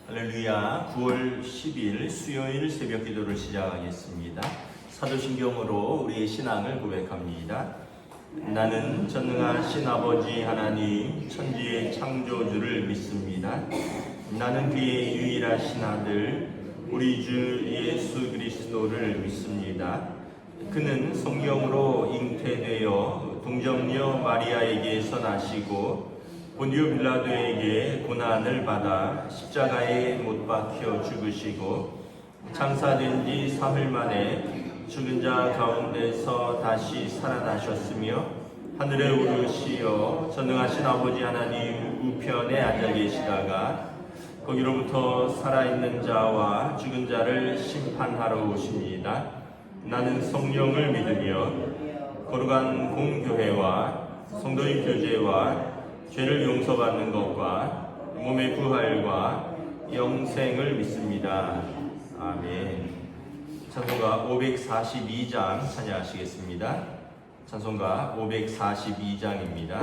할렐루야. 9월 10일 수요일 새벽 기도를 시작하겠습니다. 사도신경으로 우리의 신앙을 고백합니다. 나는 전능하신 아버지 하나님 천지의 창조주를 믿습니다. 나는 그의 유일하신 아들 우리 주 예수 그리스도를 믿습니다. 그는 성령으로 잉태되어 동정녀 마리아에게서 나시고 본디오 빌라도에게 고난을 받아 십자가에 못 박혀 죽으시고 장사된 지 사흘 만에 죽은 자 가운데서 다시 살아나셨으며 하늘에 오르시어 전능하신 아버지 하나님 우편에 앉아 계시다가 거기로부터 살아있는 자와 죽은 자를 심판하러 오십니다. 나는 성령을 믿으며 거룩한 공교회와 성도의 교제와 죄를 용서받는 것과 몸의 부활과 영생을 믿습니다. 아멘. 찬송가 542장 찬양하시겠습니다. 찬송가 542장입니다.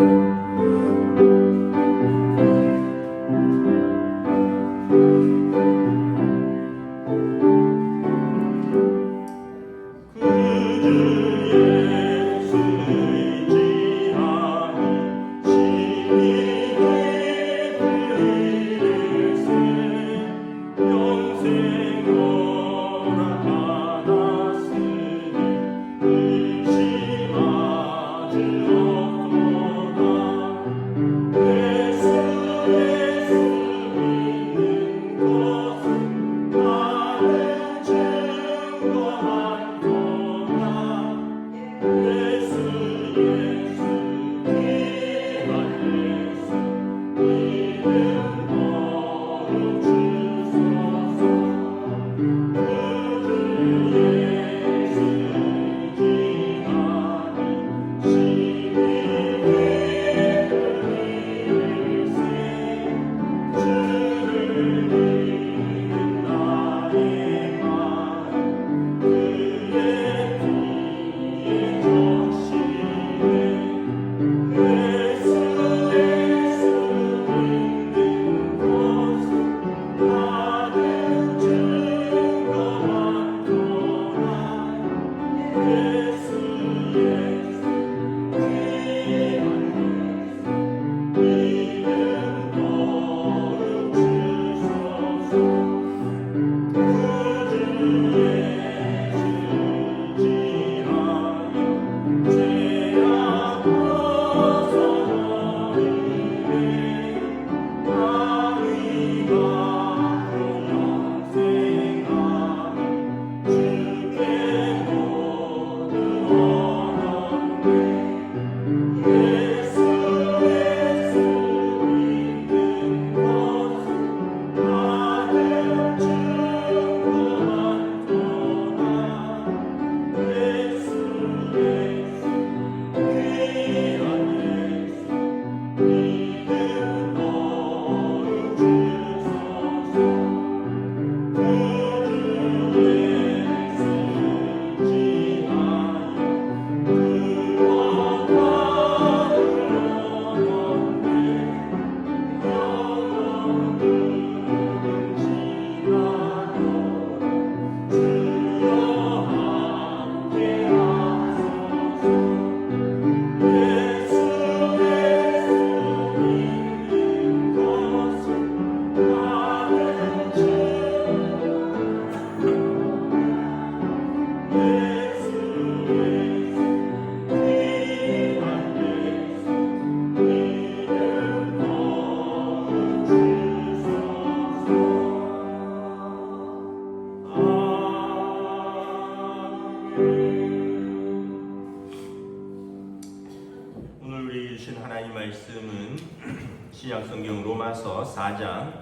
신약성경 로마서 4장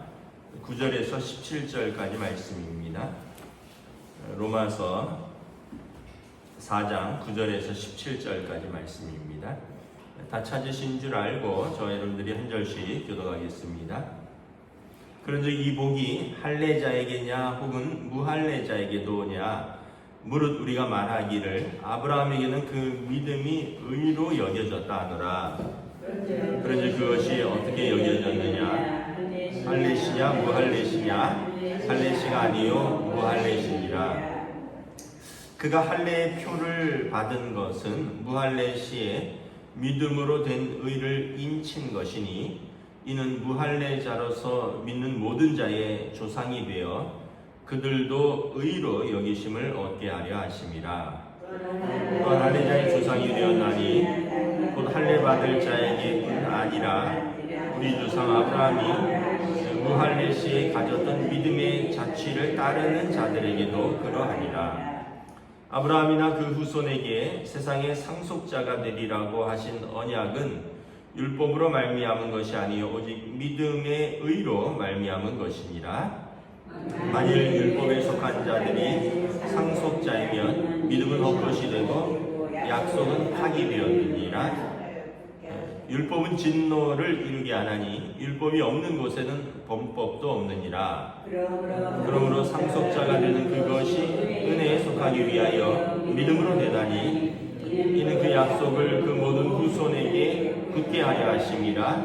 9절에서 17절까지 말씀입니다. 로마서 4장 9절에서 17절까지 말씀입니다. 다 찾으신 줄 알고 저와 여러분들이 한 절씩 교독하겠습니다. 그런즉 이 복이 할례자에게냐 혹은 무할례자에게도냐 무릇 우리가 말하기를 아브라함에게는 그 믿음이 의로 여겨졌다 하노라. 그런즉 그것이 어떻게 여겨졌느냐 할례시냐 무할례시냐 할례시가 아니요 무할례시니라. 그가 할례의 표를 받은 것은 무할례시에 믿음으로 된 의를 인친 것이니 이는 무할례자로서 믿는 모든 자의 조상이 되어 그들도 의로 여기심을 얻게 하려 하심이라. 또한 할례자의 조상이 되었나니 곧 할례 받을 자에게뿐 아니라 우리 조상 아브라함이 무할례시에 가졌던 믿음의 자취를 따르는 자들에게도 그러하니라. 아브라함이나 그 후손에게 세상의 상속자가 되리라고 하신 언약은 율법으로 말미암은 것이 아니요 오직 믿음의 의로 말미암은 것이니라. 만일 율법에 속한 자들이 상속자이면 믿음은 헛것이 되고 약속은 파기되었느니라. 율법은 진노를 이루게 하나니 율법이 없는 곳에는 범법도 없느니라. 그러므로 상속자가 되는 그것이 은혜에 속하기 위하여 믿음으로 되다니 이는 그 약속을 그 모든 후손에게 굳게 하려 하심이라.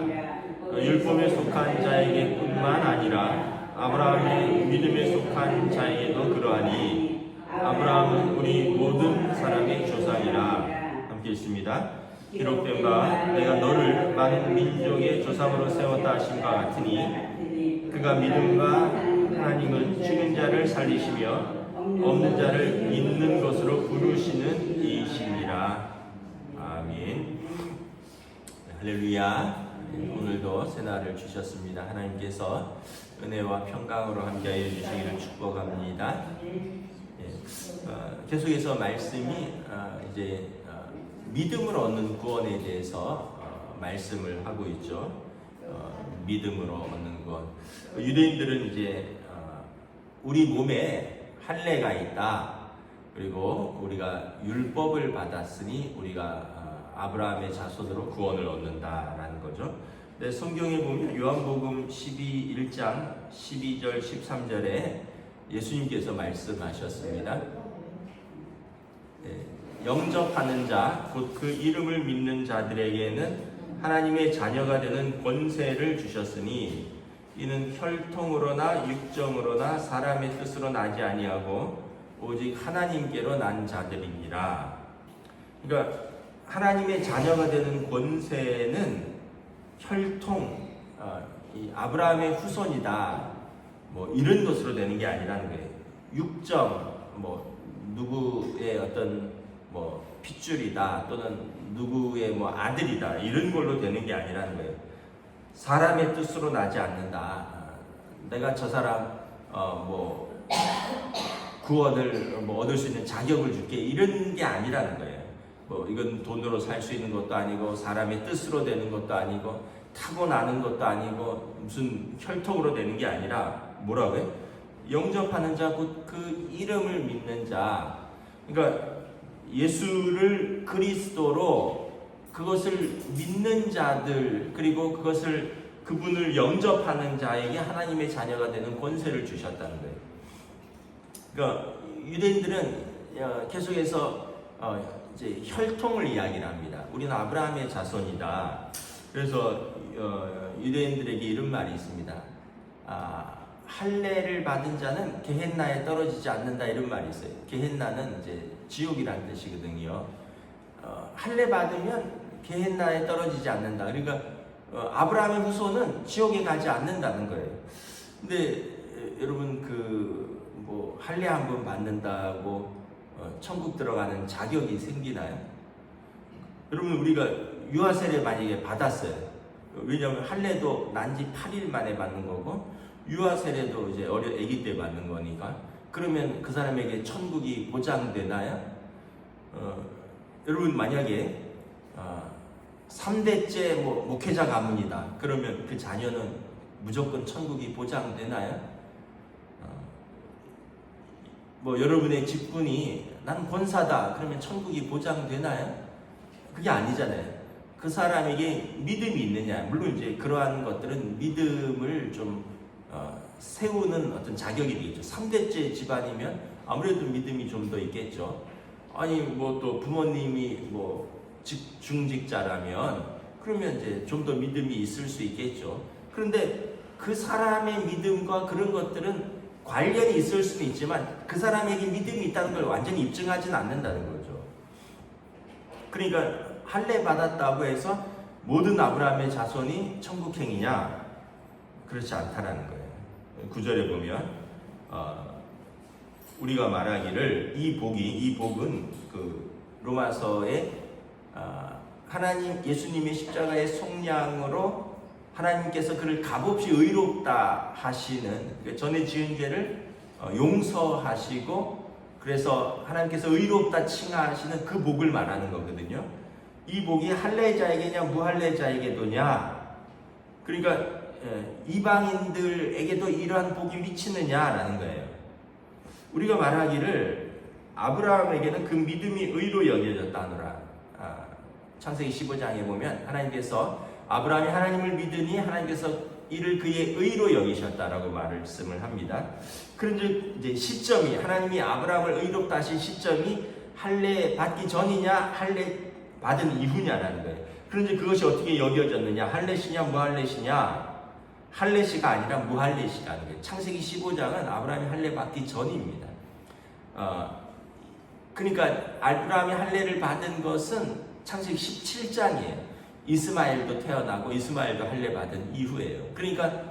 율법에 속한 자에게뿐만 아니라 아브라함의 믿음에 속한 자에게도 그러하니 아브라함은 우리 모든 사람의 조상이라. 함께 읽습니다. 기록된 바 내가 너를 많은 민족의 조상으로 세웠다 하심과 같으니 그가 믿음과 하나님은 죽은 자를 살리시며 없는 자를 있는 것으로 부르시는 이이시니라. 아멘. 할렐루야. 오늘도 새날을 주셨습니다. 하나님께서 은혜와 평강으로 함께하여 주시기를 축복합니다. 계속해서 말씀이 이제 믿음으로 얻는 구원에 대해서 말씀을 하고 있죠. 믿음으로 얻는 구원. 유대인들은 이제 우리 몸에 할례가 있다. 그리고 우리가 율법을 받았으니 우리가 아브라함의 자손으로 구원을 얻는다라는 거죠. 근데 성경에 보면 요한복음 1장 12절 13절에 예수님께서 말씀하셨습니다. 영접하는 자, 곧 그 이름을 믿는 자들에게는 하나님의 자녀가 되는 권세를 주셨으니 이는 혈통으로나 육정으로나 사람의 뜻으로 나지 아니하고 오직 하나님께로 난 자들이니라. 그러니까 하나님의 자녀가 되는 권세는 혈통, 이 아브라함의 후손이다, 뭐 이런 것으로 되는 게 아니라는 거예요. 육정, 뭐 누구의 어떤 뭐 핏줄이다 또는 누구의 뭐 아들이다 이런 걸로 되는 게 아니라는 거예요. 사람의 뜻으로 나지 않는다. 내가 저 사람 뭐 구원을 뭐 얻을 수 있는 자격을 줄게 이런 게 아니라는 거예요. 뭐 이건 돈으로 살 수 있는 것도 아니고 사람의 뜻으로 되는 것도 아니고 타고나는 것도 아니고 무슨 혈통으로 되는 게 아니라 뭐라고요? 영접하는 자, 곧 그 이름을 믿는 자. 그러니까 예수를 그리스도로 그것을 믿는 자들, 그리고 그분을 영접하는 자에게 하나님의 자녀가 되는 권세를 주셨다는 거예요. 그러니까 유대인들은 계속해서 이제 혈통을 이야기를 합니다. 우리는 아브라함의 자손이다. 그래서 유대인들에게 이런 말이 있습니다. 할례를 받은 자는 게헨나에 떨어지지 않는다 이런 말이 있어요. 게헨나는 이제 지옥이라는 뜻이거든요. 할례 받으면 게헨나에 떨어지지 않는다. 그러니까 아브라함의 후손은 지옥에 가지 않는다는 거예요. 근데 여러분 뭐 할례 한번 받는다고 천국 들어가는 자격이 생기나요? 여러분 우리가 유아 세례 만약에 받았어요. 왜냐하면 할례도 난지 8일 만에 받는 거고 유아 세례도 이제 아기 때 받는 거니까 그러면 그 사람에게 천국이 보장되나요? 여러분 만약에 3대째 뭐 목회자 가문이다. 그러면 그 자녀는 무조건 천국이 보장되나요? 뭐 여러분의 직분이 난 권사다. 그러면 천국이 보장되나요? 그게 아니잖아요. 그 사람에게 믿음이 있느냐. 물론 이제 그러한 것들은 믿음을 좀 세우는 어떤 자격이 되겠죠. 3대째 집안이면 아무래도 믿음이 좀 더 있겠죠. 아니 뭐 또 부모님이 뭐 중직자라면 그러면 이제 좀 더 믿음이 있을 수 있겠죠. 그런데 그 사람의 믿음과 그런 것들은 관련이 있을 수는 있지만 그 사람에게 믿음이 있다는 걸 완전히 입증하지는 않는다는 거죠. 그러니까 할례 받았다고 해서 모든 아브라함의 자손이 천국행이냐? 그렇지 않다라는 거예요. 9절에 보면 우리가 말하기를 이 복은 그 로마서에 하나님 예수님의 십자가의 속량으로 하나님께서 그를 값없이 의롭다 하시는 전에 지은 죄를 용서하시고 그래서 하나님께서 의롭다 칭하시는 그 복을 말하는 거거든요. 이 복이 할례자에게냐 무할례자에게도냐, 그러니까 이방인들에게도 이러한 복이 미치느냐라는 거예요. 우리가 말하기를 아브라함에게는 그 믿음이 의로 여겨졌다노라. 창세기 15장에 보면 하나님께서 아브라함이 하나님을 믿으니 하나님께서 이를 그의 의로 여기셨다라고 말씀을 합니다. 그런데 이제 시점이 하나님이 아브라함을 의롭다 하신 시점이 할례 받기 전이냐 할례 받은 이후냐라는 거예요. 그런데 그것이 어떻게 여겨졌느냐, 할례시냐 무할례시냐, 할례시가 아니라 무할례시라는 거예요. 창세기 15장은 아브라함이 할례 받기 전입니다. 그러니까 아브라함이 할례를 받은 것은 창세기 17장이에요. 이스마엘도 태어나고 이스마엘도 할례 받은 이후예요. 그러니까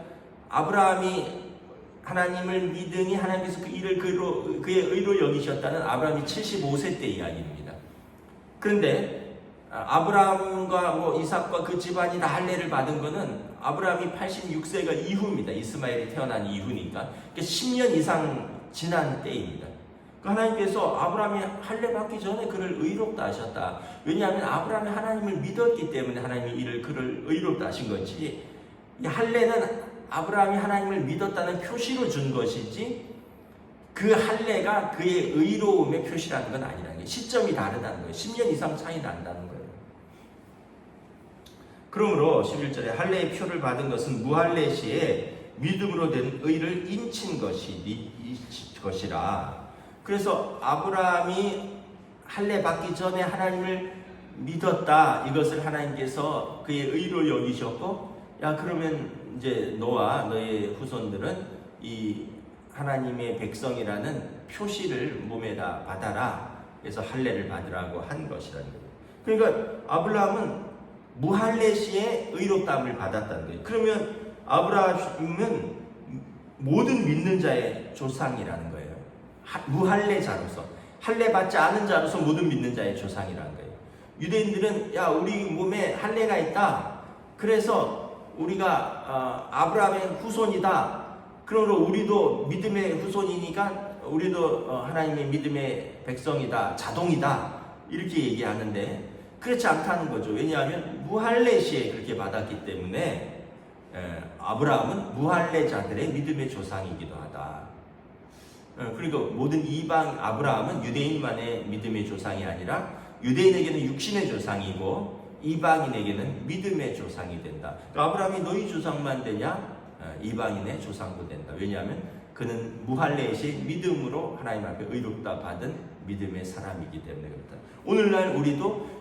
아브라함이 하나님을 믿으니 하나님께서 그 일을 그의 의로 여기셨다는 아브라함이 75세 때 이야기입니다. 그런데 아브라함과 이삭과 그 집안이 다 할례를 받은 것은 아브라함이 86세가 이후입니다. 이스마엘이 태어난 이후니까. 그러니까 10년 이상 지난 때입니다. 하나님께서 아브라함이 할례 받기 전에 그를 의롭다 하셨다. 왜냐하면 아브라함이 하나님을 믿었기 때문에 하나님이 그를 의롭다 하신 거지. 이 할례는 아브라함이 하나님을 믿었다는 표시로 준 것이지 그 할례가 그의 의로움의 표시라는 건 아니라는 거예요. 시점이 다르다는 거예요. 10년 이상 차이 난다는 거예요. 그러므로 11절에 할례의 표를 받은 것은 무할례 시에 믿음으로 된 의를 인친 것이라. 그래서 아브라함이 할례 받기 전에 하나님을 믿었다. 이것을 하나님께서 그의 의로 여기셨고, 야 그러면 이제 너와 너의 후손들은 이 하나님의 백성이라는 표시를 몸에다 받아라. 그래서 할례를 받으라고 한 것이라는 거예요. 그러니까 아브라함은 무할례 시에 의롭다함을 받았다는 거예요. 그러면 아브라함은 모든 믿는 자의 조상이라는 거예요. 무할례자로서, 할례 받지 않은 자로서 모든 믿는 자의 조상이라는 거예요. 유대인들은 야 우리 몸에 할례가 있다. 그래서 우리가 아브라함의 후손이다. 그러므로 우리도 믿음의 후손이니까 우리도 하나님의 믿음의 백성이다. 자동이다. 이렇게 얘기하는데 그렇지 않다는 거죠. 왜냐하면 무할례 시에 그렇게 받았기 때문에 아브라함은 무할례자들의 믿음의 조상이기도 하다. 그리고 모든 이방 아브라함은 유대인만의 믿음의 조상이 아니라 유대인에게는 육신의 조상이고 이방인에게는 믿음의 조상이 된다. 그러니까 아브라함이 너희 조상만 되냐? 이방인의 조상도 된다. 왜냐하면 그는 무할례 시 믿음으로 하나님 앞에 의롭다 받은 믿음의 사람이기 때문에 그렇다. 오늘날 우리도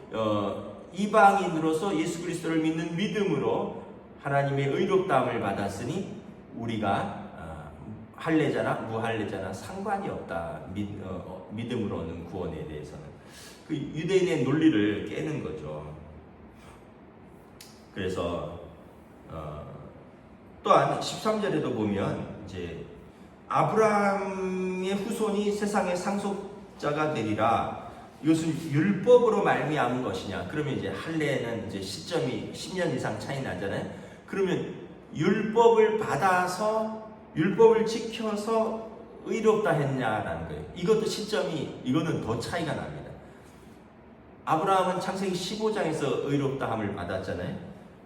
이방인으로서 예수 그리스도를 믿는 믿음으로 하나님의 의롭다함을 받았으니 우리가 할례자나 무할례자나 상관이 없다. 믿음으로 얻는 구원에 대해서는 그 유대인의 논리를 깨는 거죠. 그래서 또한 13절에도 보면 이제 아브라함의 후손이 세상의 상속자가 되리라. 이것은 율법으로 말미암은 것이냐? 그러면 이제 할례는 이제 시점이 10년 이상 차이 나잖아요. 그러면 율법을 받아서 율법을 지켜서 의롭다 했냐라는 거예요. 이것도 시점이 이거는 더 차이가 납니다. 아브라함은 창세기 15장에서 의롭다함을 받았잖아요.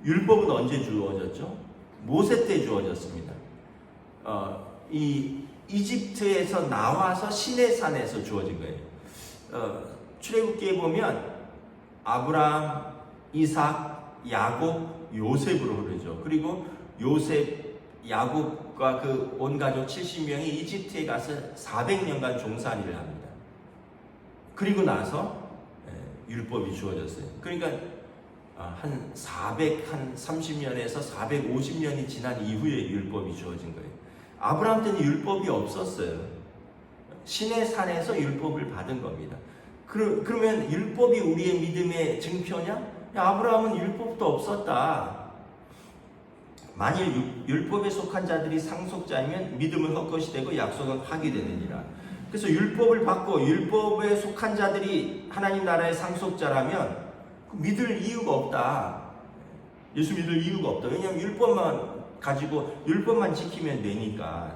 율법은 언제 주어졌죠? 모세 때 주어졌습니다. 이 이집트에서 나와서 시내산에서 주어진 거예요. 출애굽기에 보면 아브라함, 이삭, 야곱, 요셉으로 흐르죠. 그리고 요셉, 야곱과 그 온 가족 70명이 이집트에 가서 400년간 종살이를 합니다. 그리고 나서 율법이 주어졌어요. 그러니까 한 30년에서 450년이 지난 이후에 율법이 주어진 거예요. 아브라함 때는 율법이 없었어요. 신의 산에서 율법을 받은 겁니다. 그러면 율법이 우리의 믿음의 증표냐? 야, 아브라함은 율법도 없었다. 만일 율법에 속한 자들이 상속자이면 믿음은 헛것이 되고 약속은 파기되느니라. 그래서 율법을 받고 율법에 속한 자들이 하나님 나라의 상속자라면 믿을 이유가 없다. 예수 믿을 이유가 없다. 왜냐하면 율법만 가지고 율법만 지키면 되니까.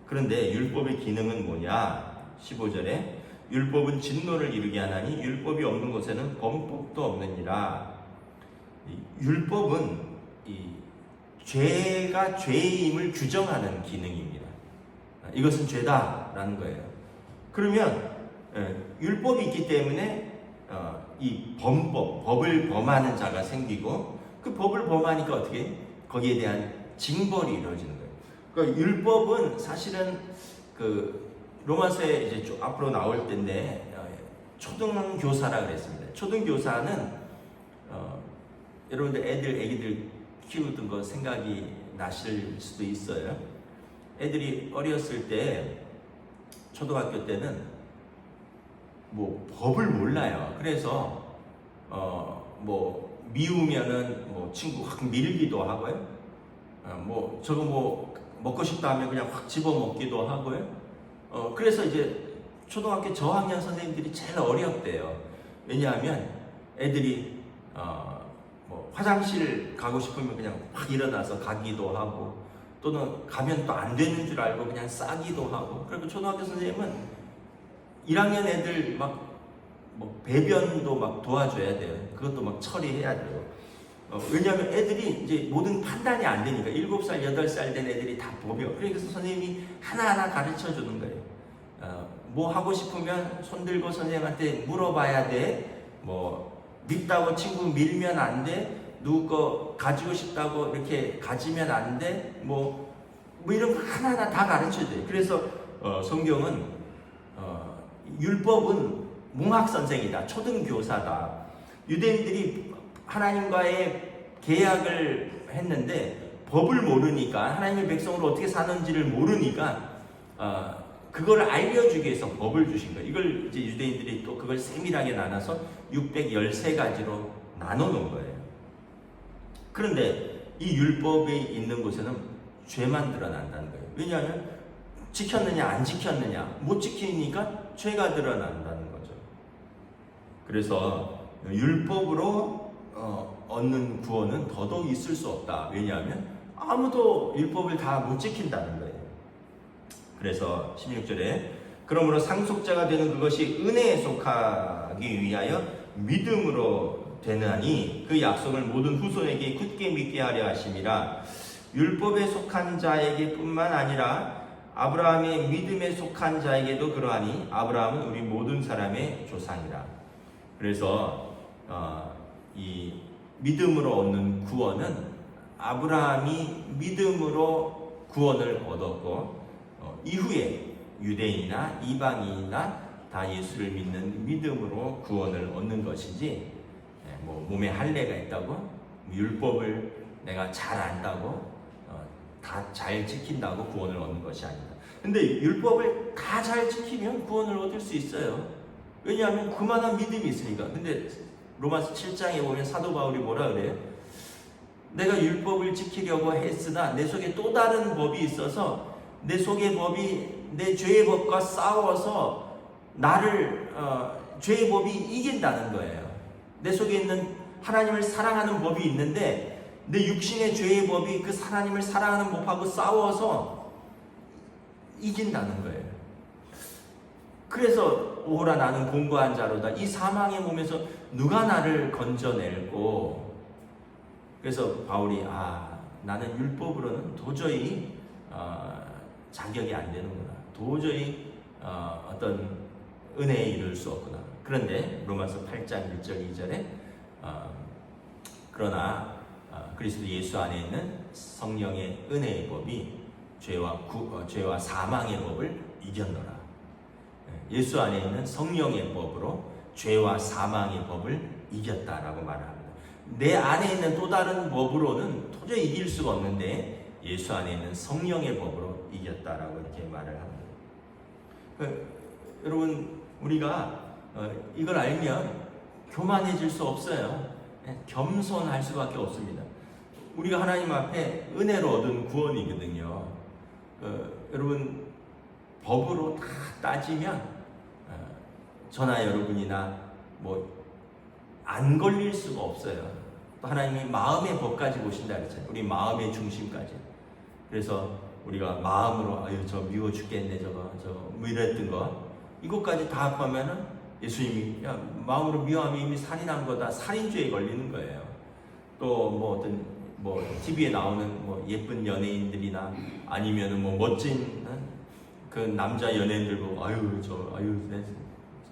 그런데 율법의 기능은 뭐냐? 15절에 율법은 진노를 이루게 하나니 율법이 없는 곳에는 범법도 없느니라. 율법은 죄가 죄임을 규정하는 기능입니다. 이것은 죄다라는 거예요. 그러면 율법이 있기 때문에 이 법을 범하는 자가 생기고 그 법을 범하니까 어떻게? 거기에 대한 징벌이 이루어지는 거예요. 그러니까 율법은 사실은 그 로마서에 이제 좀 앞으로 나올 텐데 초등교사라 그랬습니다. 초등교사는 여러분들 애기들 키우던 거 생각이 나실 수도 있어요. 애들이 어렸을 때 초등학교 때는 뭐 법을 몰라요. 그래서 뭐 미우면은 뭐 친구 확 밀기도 하고요. 뭐 저거 뭐 먹고 싶다 하면 그냥 확 집어 먹기도 하고요. 그래서 이제 초등학교 저학년 선생님들이 제일 어렵대요. 왜냐하면 애들이 뭐 화장실 가고 싶으면 그냥 확 일어나서 가기도 하고 또는 가면 또 안 되는 줄 알고 그냥 싸기도 하고. 그리고 초등학교 선생님은 1학년 애들 막 뭐 배변도 막 도와줘야 돼요. 그것도 막 처리해야 돼요. 왜냐하면 애들이 이제 모든 판단이 안 되니까 7살, 8살 된 애들이 다 보며 그래서 선생님이 하나하나 가르쳐 주는 거예요. 뭐 하고 싶으면 손들고 선생님한테 물어봐야 돼. 뭐 밉다고 친구 밀면 안 돼. 누구 거 가지고 싶다고 이렇게 가지면 안 돼. 뭐 이런 거 하나하나 다 가르쳐 줘요. 그래서 성경은 율법은 몽학선생이다. 초등교사다. 유대인들이 하나님과의 계약을 했는데 법을 모르니까 하나님의 백성으로 어떻게 사는지를 모르니까 그걸 알려주기 위해서 법을 주신 거예요. 이걸 이제 유대인들이 또 그걸 세밀하게 나눠서 613가지로 나눠놓은 거예요. 그런데 이 율법이 있는 곳에는 죄만 드러난다는 거예요. 왜냐하면 지켰느냐 안 지켰느냐 못 지키니까 죄가 드러난다는 거죠. 그래서 율법으로 얻는 구원은 더더욱 있을 수 없다. 왜냐하면 아무도 율법을 다 못 지킨다는 거예요. 그래서 16절에 그러므로 상속자가 되는 그것이 은혜에 속하기 위하여 믿음으로 되나니 그 약속을 모든 후손에게 굳게 믿게 하려 하심이라. 율법에 속한 자에게 뿐만 아니라 아브라함의 믿음에 속한 자에게도 그러하니 아브라함은 우리 모든 사람의 조상이라. 그래서 이 믿음으로 얻는 구원은 아브라함이 믿음으로 구원을 얻었고 이후에 유대인이나 이방인이나 다 예수를 믿는 믿음으로 구원을 얻는 것이지 뭐 몸에 할례가 있다고 율법을 내가 잘 안다고 다 잘 지킨다고 구원을 얻는 것이 아니다. 근데 율법을 다 잘 지키면 구원을 얻을 수 있어요. 왜냐하면 그만한 믿음이 있으니까. 근데 로마서 7장에 보면 사도 바울이 뭐라 그래요? 내가 율법을 지키려고 했으나 내 속에 또 다른 법이 있어서 내 속의 법이 내 죄의 법과 싸워서 나를 죄의 법이 이긴다는 거예요. 내 속에 있는 하나님을 사랑하는 법이 있는데 내 육신의 죄의 법이 그 하나님을 사랑하는 법하고 싸워서 이긴다는 거예요. 그래서 오호라 나는 공고한 자로다. 이 사망의 몸에서 누가 나를 건져낼고. 그래서 바울이 나는 율법으로는 도저히 자격이 안 되는구나. 도저히 어떤 은혜에 이를 수 없구나. 그런데 로마서 8장 1절 2절에 그러나 그리스도 예수 안에 있는 성령의 은혜의 법이 죄와 사망의 법을 이겼노라. 예수 안에 있는 성령의 법으로 죄와 사망의 법을 이겼다라고 말합니다. 내 안에 있는 또 다른 법으로는 도저히 이길 수가 없는데 예수 안에 있는 성령의 법으로 이겼다라고 이렇게 말을 합니다. 여러분, 우리가 이걸 알면 교만해질 수 없어요. 겸손할 수밖에 없습니다. 우리가 하나님 앞에 은혜로 얻은 구원이거든요. 여러분, 법으로 다 따지면 저나 여러분이나 뭐 안 걸릴 수가 없어요. 또 하나님이 마음의 법까지 보신다 그랬잖아요. 우리 마음의 중심까지. 그래서 우리가 마음으로 아유 저 미워 죽겠네 저거 뭐 이랬던 거 이것까지 다 합하면은 예수님이 야 마음으로 미워하면 이미 살인한 거다, 살인죄에 걸리는 거예요. 또 뭐 어떤 뭐 TV에 나오는 뭐 예쁜 연예인들이나 아니면은 뭐 멋진 그 남자 연예인들 보고 아유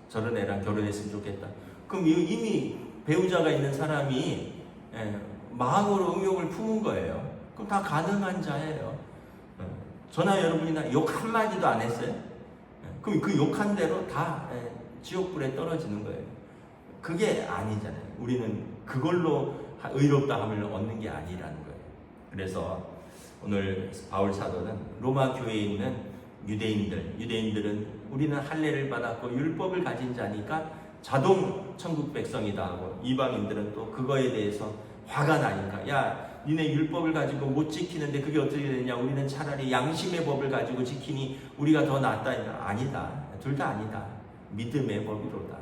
저런 애랑 결혼했으면 좋겠다. 그럼 이미 배우자가 있는 사람이 마음으로 의욕을 품은 거예요. 그럼 다 가능한 자예요. 저나 여러분이나 욕 한마디도 안 했어요? 그럼 그 욕한 대로 다 지옥불에 떨어지는 거예요. 그게 아니잖아요. 우리는 그걸로 의롭다함을 얻는 게 아니라는 거예요. 그래서 오늘 바울 사도는 로마 교회에 있는 유대인들은 우리는 할례를 받았고 율법을 가진 자니까 자동 천국 백성이다 하고, 이방인들은 또 그거에 대해서 화가 나니까 야 니네 율법을 가지고 못 지키는데 그게 어떻게 되냐, 우리는 차라리 양심의 법을 가지고 지키니 우리가 더 낫다. 아니다. 둘 다 아니다. 믿음의 법이로다.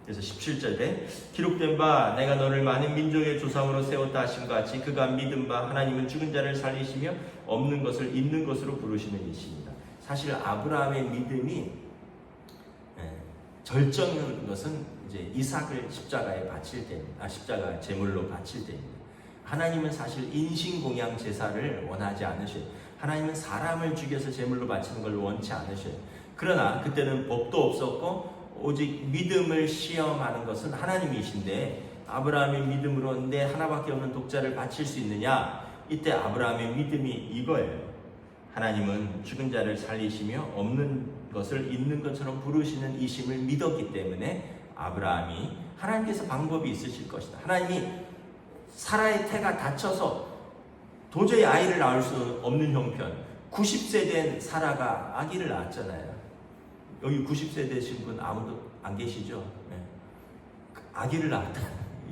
그래서 17절에 기록된 바 내가 너를 많은 민족의 조상으로 세웠다 하심과 같이 그가 믿은 바 하나님은 죽은 자를 살리시며 없는 것을 있는 것으로 부르시는 이십니다. 사실 아브라함의 믿음이 절정인 것은 이제 이삭을 십자가에 바칠 때입니다. 십자가 제물로 바칠 때입니다. 하나님은 사실 인신공양 제사를 원하지 않으셔요. 하나님은 사람을 죽여서 제물로 바치는 걸 원치 않으셔요. 그러나 그때는 법도 없었고 오직 믿음을 시험하는 것은 하나님이신데 아브라함의 믿음으로 내 하나밖에 없는 독자를 바칠 수 있느냐? 이때 아브라함의 믿음이 이거예요. 하나님은 죽은 자를 살리시며 없는 것을 있는 것처럼 부르시는 이심을 믿었기 때문에 아브라함이 하나님께서 방법이 있으실 것이다. 하나님이 사라의 태가 다쳐서 도저히 아이를 낳을 수 없는 형편, 90세 된 사라가 아기를 낳았잖아요. 여기 90세 되신 분 아무도 안 계시죠? 네. 아기를 낳았다.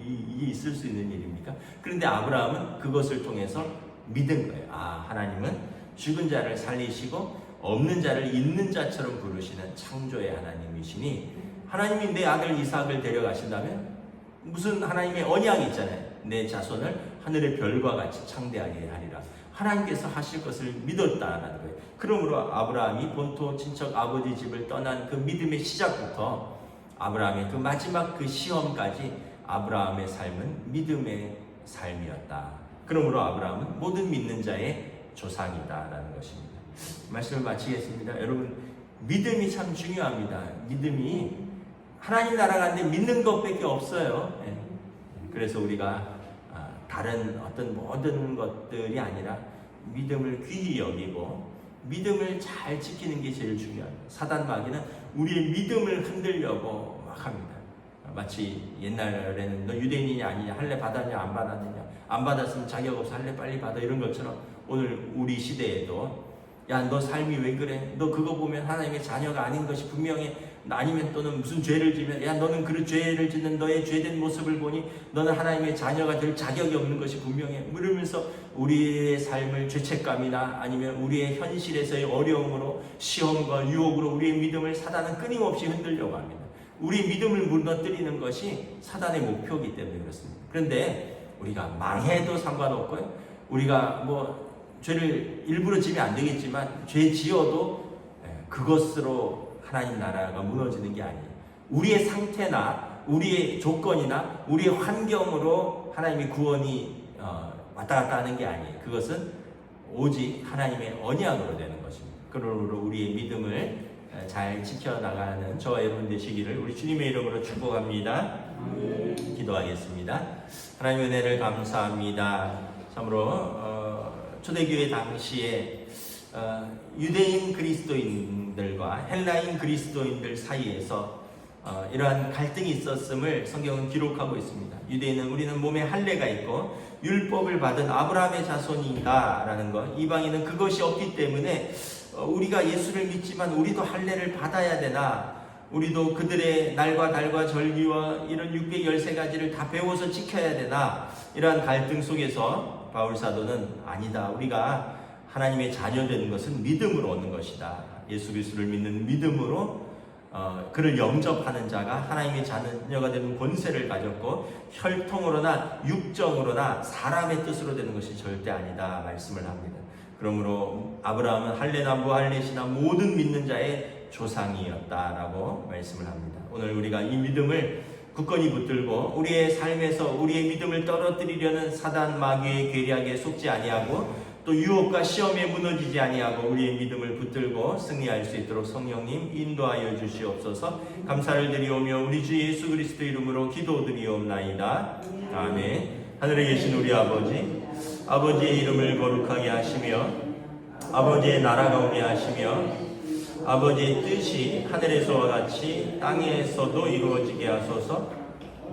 이게 있을 수 있는 일입니까? 그런데 아브라함은 그것을 통해서 믿은 거예요. 하나님은 죽은 자를 살리시고 없는 자를 있는 자처럼 부르시는 창조의 하나님이시니 하나님이 내 아들 이삭을 데려가신다면 무슨 하나님의 언약이 있잖아요. 내 자손을 하늘의 별과 같이 창대하게 하리라. 하나님께서 하실 것을 믿었다라는 거예요. 그러므로 아브라함이 본토 친척 아버지 집을 떠난 그 믿음의 시작부터 아브라함의 그 마지막 그 시험까지 아브라함의 삶은 믿음의 삶이었다. 그러므로 아브라함은 모든 믿는 자의 조상이다라는 것입니다. 말씀을 마치겠습니다. 여러분, 믿음이 참 중요합니다. 믿음이 하나님 나라 가는데 믿는 것밖에 없어요. 그래서 우리가 다른 어떤 모든 것들이 아니라 믿음을 귀히 여기고 믿음을 잘 지키는 게 제일 중요합니다. 사단 마귀는 우리의 믿음을 흔들려고 막 합니다. 마치 옛날에는 너 유대인이냐 아니냐, 할례 받았냐 안 받았느냐, 안 받았으면 자격 없어 할례 빨리 받아, 이런 것처럼 오늘 우리 시대에도 야 너 삶이 왜 그래, 너 그거 보면 하나님의 자녀가 아닌 것이 분명해, 아니면 또는 무슨 죄를 지면 야 너는 그 죄를 짓는 너의 죄된 모습을 보니 너는 하나님의 자녀가 될 자격이 없는 것이 분명해, 이러면서 우리의 삶을 죄책감이나 아니면 우리의 현실에서의 어려움으로 시험과 유혹으로 우리의 믿음을 사단은 끊임없이 흔들려고 합니다. 우리 믿음을 무너뜨리는 것이 사단의 목표이기 때문에 그렇습니다. 그런데 우리가 망해도 상관없고요, 우리가 뭐 죄를 일부러 지면 안 되겠지만 죄 지어도 그것으로 하나님 나라가 무너지는 게 아니에요. 우리의 상태나 우리의 조건이나 우리의 환경으로 하나님의 구원이 왔다 갔다 하는 게 아니에요. 그것은 오직 하나님의 언약으로 되는 것입니다. 그러므로 우리의 믿음을 잘 지켜나가는 저와 여러분 되시기를 우리 주님의 이름으로 축복합니다. 기도하겠습니다. 하나님의 은혜를 감사합니다. 참으로 초대교회 당시에 유대인 그리스도인들과 헬라인 그리스도인들 사이에서 이러한 갈등이 있었음을 성경은 기록하고 있습니다. 유대인은 우리는 몸에 할례가 있고 율법을 받은 아브라함의 자손이다라는 것, 이방인은 그것이 없기 때문에 우리가 예수를 믿지만 우리도 할례를 받아야 되나, 우리도 그들의 날과 달과 절기와 이런 613가지를 다 배워서 지켜야 되나, 이러한 갈등 속에서 바울 사도는 아니다, 우리가 하나님의 자녀 되는 것은 믿음으로 얻는 것이다. 예수 그리스도를 믿는 믿음으로 그를 영접하는 자가 하나님의 자녀가 되는 권세를 가졌고 혈통으로나 육정으로나 사람의 뜻으로 되는 것이 절대 아니다 말씀을 합니다. 그러므로 아브라함은 할례나 무할례시나 모든 믿는 자의 조상이었다라고 말씀을 합니다. 오늘 우리가 이 믿음을 굳건히 붙들고 우리의 삶에서 우리의 믿음을 떨어뜨리려는 사단 마귀의 계략에 속지 아니하고 또 유혹과 시험에 무너지지 아니하고 우리의 믿음을 붙들고 승리할 수 있도록 성령님 인도하여 주시옵소서. 감사를 드리오며 우리 주 예수 그리스도 이름으로 기도드리옵나이다. 아멘. 하늘에 계신 우리 아버지, 아버지의 이름을 거룩하게 하시며 아버지의 나라가 오게 하시며 아버지의 뜻이 하늘에서와 같이 땅에서도 이루어지게 하소서.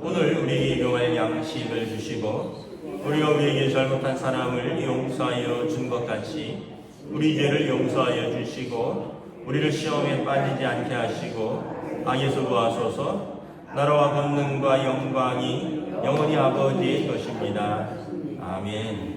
오늘 우리에게 일용할 양식을 주시고 우리가 우리에게 잘못한 사람을 용서하여 준 것 같이 우리 죄를 용서하여 주시고 우리를 시험에 빠지지 않게 하시고 악에서 구하소서. 나라와 권능과 영광이 영원히 아버지의 것입니다. 아멘.